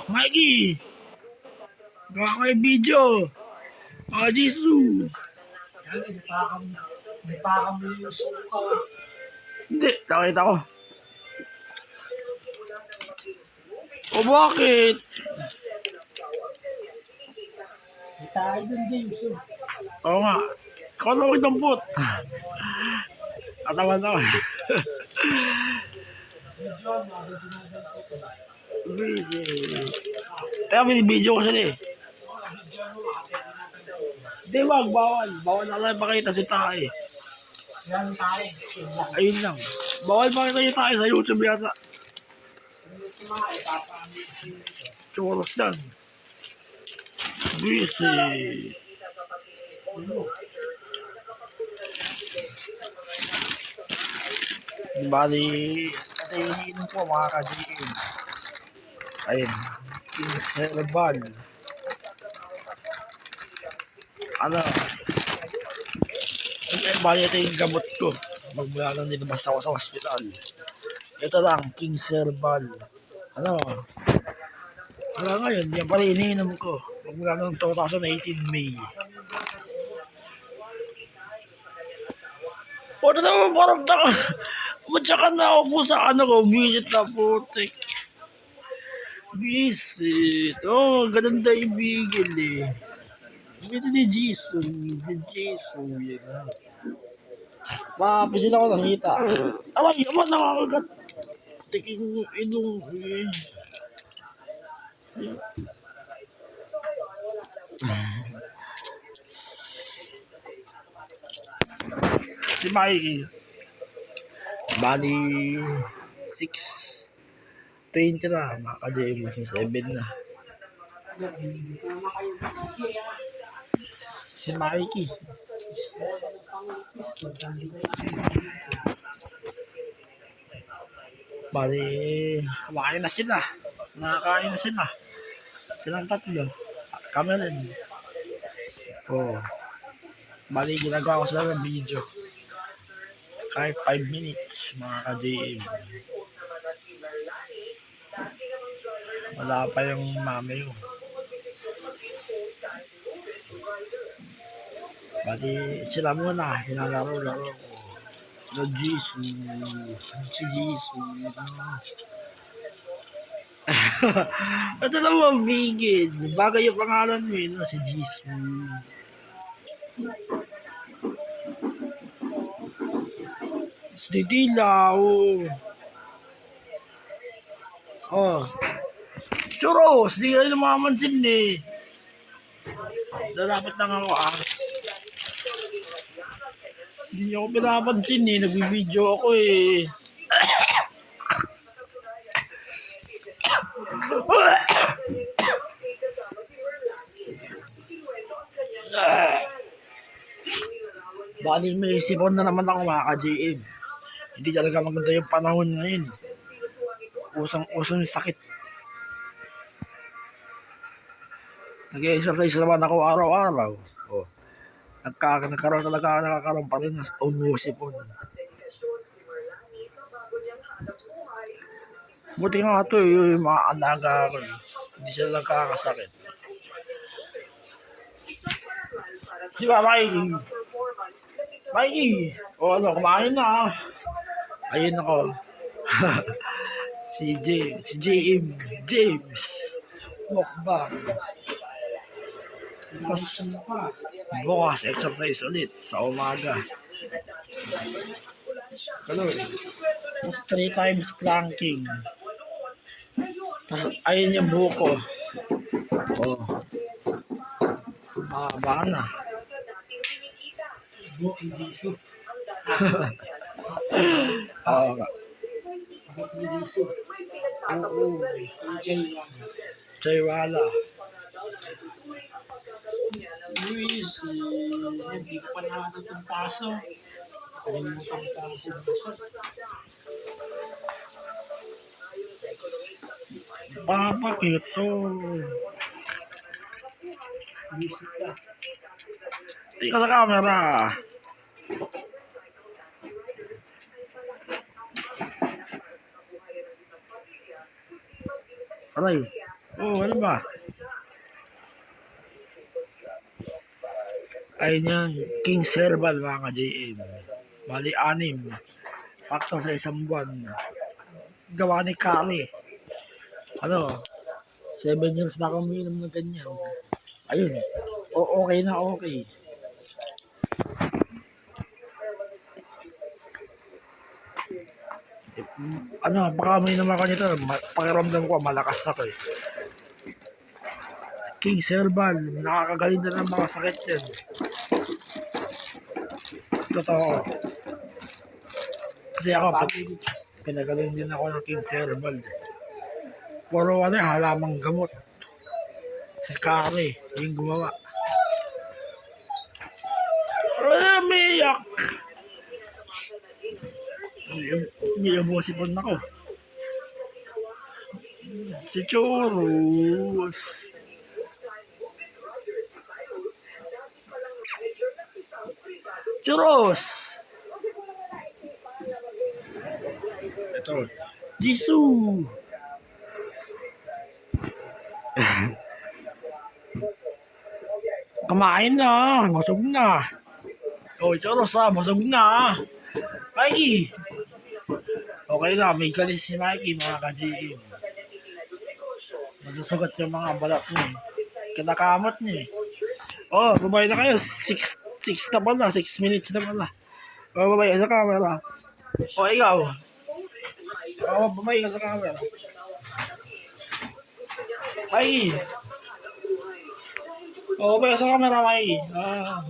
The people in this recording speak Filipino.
Mikey! Gawa ko yung video! Mga Jisoo! May pakam mo yung suka. Hindi, nakita ko. O bakit? May tayo dun, James. Oo nga. Ikaw na magdampot. Katawan ako. Busy. Teka, binibidyo ko sila eh. Hindi wag, bawal. Bawal na lang pakita si Tae. Yan tayo. Ayun lang. Bawal pakita yung Tae sa YouTube yata. Choros lang. Busy. Bali, ito yung iniinom ko mga ka-GM. Ayun. King's Herbal. Ano? Bali, ito yung gamot ko. Magmula lang nilabas ako sa hospital. Ito lang, King's Herbal. Ano? Wala ngayon, yan pala iniinom ko. Magmula ng 2018 May. O, ito naman, parang taka. Matsaka na ako po sa ano ko, visit na putik. Visit. Oh, ganun na ibigil eh. Ito ni Jisoo. Ni Jisoo. Mapapisin ako nakita. Aray, naman nakakagat. Tiking ilong eh. Si Mikey. Bali 6:20 na, makaka-JM 7 na. Si Mikey. Bali, kumakain na sila. Nakakain na sila. Silang tatlo. Kami rin. Oh. Bali, ginagawa ko sila ng video. Kahit 5 minutes, mga ka-JM. Wala pa yung mami ko. Bali, sila muna. Hinalaro-laro ko. No Jisoo. Si Jisoo. Ito naman, bigid. Bagay yung pangalan mo yun, si Jisoo. Didila, oh. Oh. Churros, di kayo namamansin eh. Dapat lang ako ah. Hindi ako pinapansin eh, nagbibideo ako eh. Bali may sipon na naman ako mga ka-JM. Hindi talaga maganda yung panahon ngayon. Usang sakit. Nag-exercise naman ako araw-araw. Oh. Nakakaroon talaga, nakakaroon pa rin ng umusipon. Buti nga ito yung mga alaga ko. Hindi sila nagkakasakit. Di ba, Mikey? Mikey! O ano, kumain na. Ayun ako. si James. Mukbang. Tapos, bukas, exercise ulit sa umaga. Tapos 3 times planking. Tapos, ayun yung buko. Oh. Mahaba na. Oo nga. Jaywala. Luis, hindi ko pa nakakot ang taso. Kalimutan ko ang puso. Papakit to. Tika sa camera. Aray. Oh, ano ba? Ayun yan, King Serval mga ka-JM. Bali, 6. Sakto sa isang buwan. Gawa ni Kali. Ano, 7 years na akong umiinom ng ganyan. Ayun, okay na okay. Ano, baka may naman ka nito, pakiramdam ko, malakas ako eh. King Serval, nakakagaling na ng mga sakit yan. Totoo. Kasi ako, pinagaling din ako ng King Serval. Puro ano, halamang gamot. Si Kari, yung gumawa. Umiyak! Umiyabusipan ako. Si Churros. Churros! Ito. Jisoo! Kumain na, busog na. Oh, Churros busog na. Mikey! Okay na, may galis si Mikey mga ka-GM. Nagsusugat yung mga balat niya eh. Kinakamot niya eh. Oh, bumay na kayo. 6 na pala. 6 minutes na pala. Oh, bumay ka sa camera. Oh, ikaw. Oh, bumay ka sa camera. Mikey. Oh, bumay ka sa camera, Mikey. Ah.